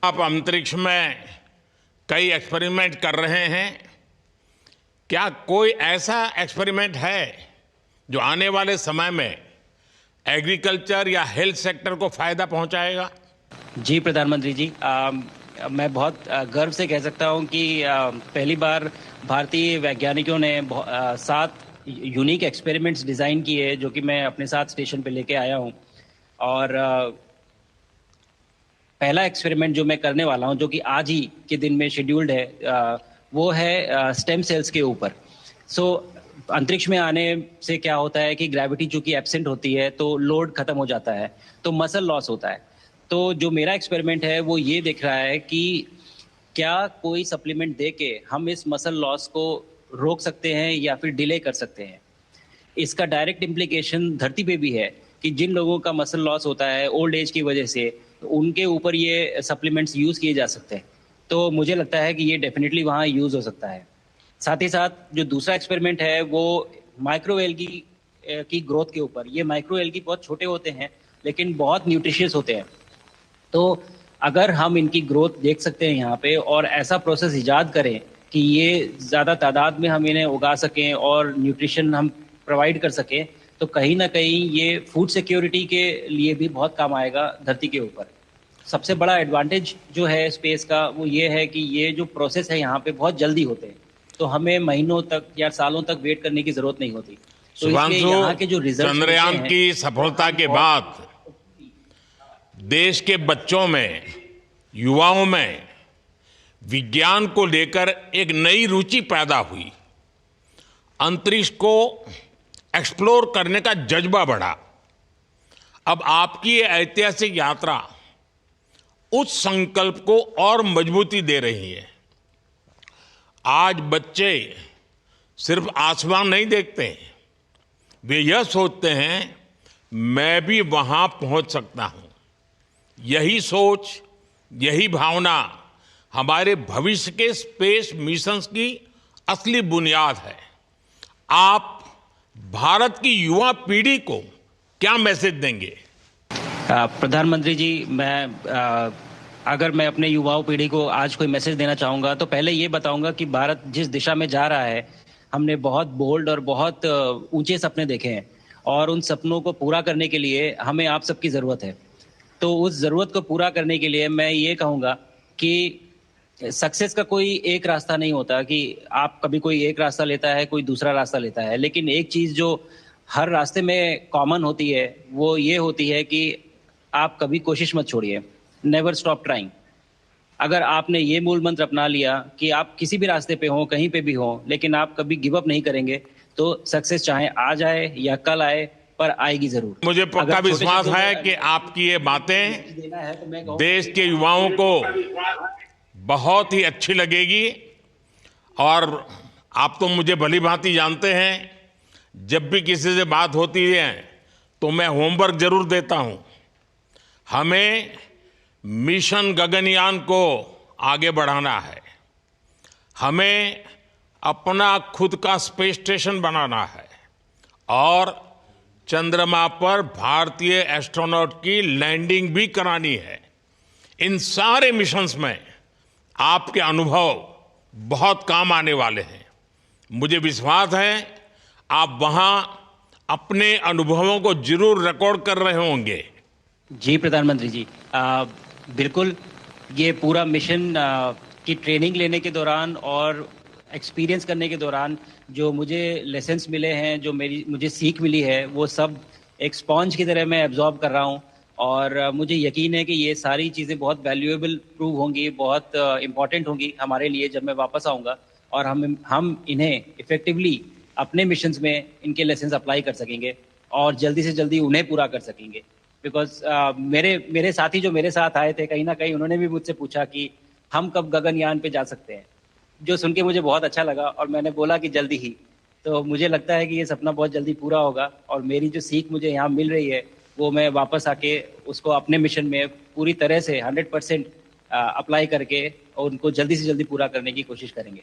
आप अंतरिक्ष में कई एक्सपेरिमेंट कर रहे हैं। क्या कोई ऐसा एक्सपेरिमेंट है जो आने वाले समय में एग्रीकल्चर या हेल्थ सेक्टर को फायदा पहुंचाएगा? जी प्रधानमंत्री जी, मैं बहुत गर्व से कह सकता हूं कि पहली बार भारतीय वैज्ञानिकों ने 7 यूनिक एक्सपेरिमेंट्स डिज़ाइन किए जो कि मैं अपने साथ स्टेशन पे लेके आया हूं। और पहला एक्सपेरिमेंट जो मैं करने वाला हूं, जो कि आज ही के दिन में शेड्यूल्ड है, वो है स्टेम सेल्स के ऊपर। अंतरिक्ष में आने से क्या होता है कि ग्रेविटी चूंकि एब्सेंट होती है तो लोड खत्म हो जाता है, तो मसल लॉस होता है। तो जो मेरा एक्सपेरिमेंट है वो ये देख रहा है कि क्या कोई सप्लीमेंट दे के हम इस मसल लॉस को रोक सकते हैं या फिर डिले कर सकते हैं। इसका डायरेक्ट इम्प्लीकेशन धरती पे भी है कि जिन लोगों का मसल लॉस होता है ओल्ड एज की वजह से, तो उनके ऊपर ये सप्लीमेंट्स यूज़ किए जा सकते हैं। तो मुझे लगता है कि ये डेफिनेटली वहाँ यूज़ हो सकता है। साथ ही साथ जो दूसरा एक्सपेरिमेंट है वो माइक्रो एल्गी की ग्रोथ के ऊपर। ये माइक्रो एल्गी बहुत छोटे होते हैं लेकिन बहुत न्यूट्रिशियस होते हैं। तो अगर हम इनकी ग्रोथ देख सकते हैं यहाँ पे और ऐसा प्रोसेस इजाद करें कि ये ज़्यादा तादाद में हम इन्हें उगा सकें और न्यूट्रिशन हम प्रोवाइड कर सकें, तो कहीं ना कहीं ये फूड सिक्योरिटी के लिए भी बहुत काम आएगा धरती के ऊपर। सबसे बड़ा एडवांटेज जो है स्पेस का वो ये है कि ये जो प्रोसेस है यहाँ पे बहुत जल्दी होते हैं, तो हमें महीनों तक या सालों तक वेट करने की जरूरत नहीं होती। तो इसलिए शुभांशु, यहाँ के जो रिजल्ट चंद्रयान की सफलता के बाद देश के बच्चों में, युवाओं में विज्ञान को लेकर एक नई रुचि पैदा हुई। अंतरिक्ष को एक्सप्लोर करने का जज्बा बढ़ा। अब आपकी ये ऐतिहासिक यात्रा उस संकल्प को और मजबूती दे रही है। आज बच्चे सिर्फ आसमान नहीं देखते, वे यह सोचते हैं मैं भी वहां पहुंच सकता हूं। यही सोच, यही भावना हमारे भविष्य के स्पेस मिशंस की असली बुनियाद है। आप भारत की युवा पीढ़ी को क्या मैसेज देंगे? प्रधानमंत्री जी, अगर मैं अपने युवाओं पीढ़ी को आज कोई मैसेज देना चाहूँगा तो पहले ये बताऊँगा कि भारत जिस दिशा में जा रहा है, हमने बहुत बोल्ड और बहुत ऊंचे सपने देखे हैं और उन सपनों को पूरा करने के लिए हमें आप सबकी ज़रूरत है। तो उस ज़रूरत को पूरा करने के लिए मैं ये कहूँगा कि सक्सेस का कोई एक रास्ता नहीं होता कि आप कभी कोई एक रास्ता लेता है, कोई दूसरा रास्ता लेता है। लेकिन एक चीज़ जो हर रास्ते में कॉमन होती है वो ये होती है कि आप कभी कोशिश मत छोड़िए, नेवर स्टॉप ट्राइंग। अगर आपने ये मूल मंत्र अपना लिया कि आप किसी भी रास्ते पे हो, कहीं पे भी हो, लेकिन आप कभी गिव अप नहीं करेंगे, तो सक्सेस चाहे आज आए या कल आए पर आएगी जरूर। मुझे पक्का विश्वास है कि आपकी ये बातें देश के युवाओं को बहुत ही अच्छी लगेगी। और आप तो मुझे भली भांति जानते हैं, जब भी किसी से बात होती है तो मैं होमवर्क जरूर देता हूं। हमें मिशन गगनयान को आगे बढ़ाना है, हमें अपना खुद का स्पेस स्टेशन बनाना है और चंद्रमा पर भारतीय एस्ट्रोनॉट की लैंडिंग भी करानी है। इन सारे मिशंस में आपके अनुभव बहुत काम आने वाले हैं। मुझे विश्वास है आप वहां अपने अनुभवों को जरूर रिकॉर्ड कर रहे होंगे। जी प्रधानमंत्री जी, बिल्कुल। ये पूरा मिशन की ट्रेनिंग लेने के दौरान और एक्सपीरियंस करने के दौरान जो मुझे लेसन्स मिले हैं, जो मुझे सीख मिली है, वो सब एक स्पॉन्ज की तरह मैं एब्जॉर्ब कर रहा हूँ। और मुझे यकीन है कि ये सारी चीज़ें बहुत वैल्यूएबल प्रूव होंगी, बहुत इम्पॉर्टेंट होंगी हमारे लिए जब मैं वापस आऊँगा और हम इन्हें इफ़ेक्टिवली अपने मिशंस में इनके लेसन्स अप्लाई कर सकेंगे और जल्दी से जल्दी उन्हें पूरा कर सकेंगे। बिकॉज मेरे साथी जो मेरे साथ आए थे, कहीं ना कहीं उन्होंने भी मुझसे पूछा कि हम कब गगनयान पे जा सकते हैं, जो सुन के मुझे बहुत अच्छा लगा और मैंने बोला कि जल्दी ही। तो मुझे लगता है कि ये सपना बहुत जल्दी पूरा होगा और मेरी जो सीख मुझे यहाँ मिल रही है वो मैं वापस आके उसको अपने मिशन में पूरी तरह से 100% अप्लाई करके और उनको जल्दी से जल्दी पूरा करने की कोशिश करेंगे।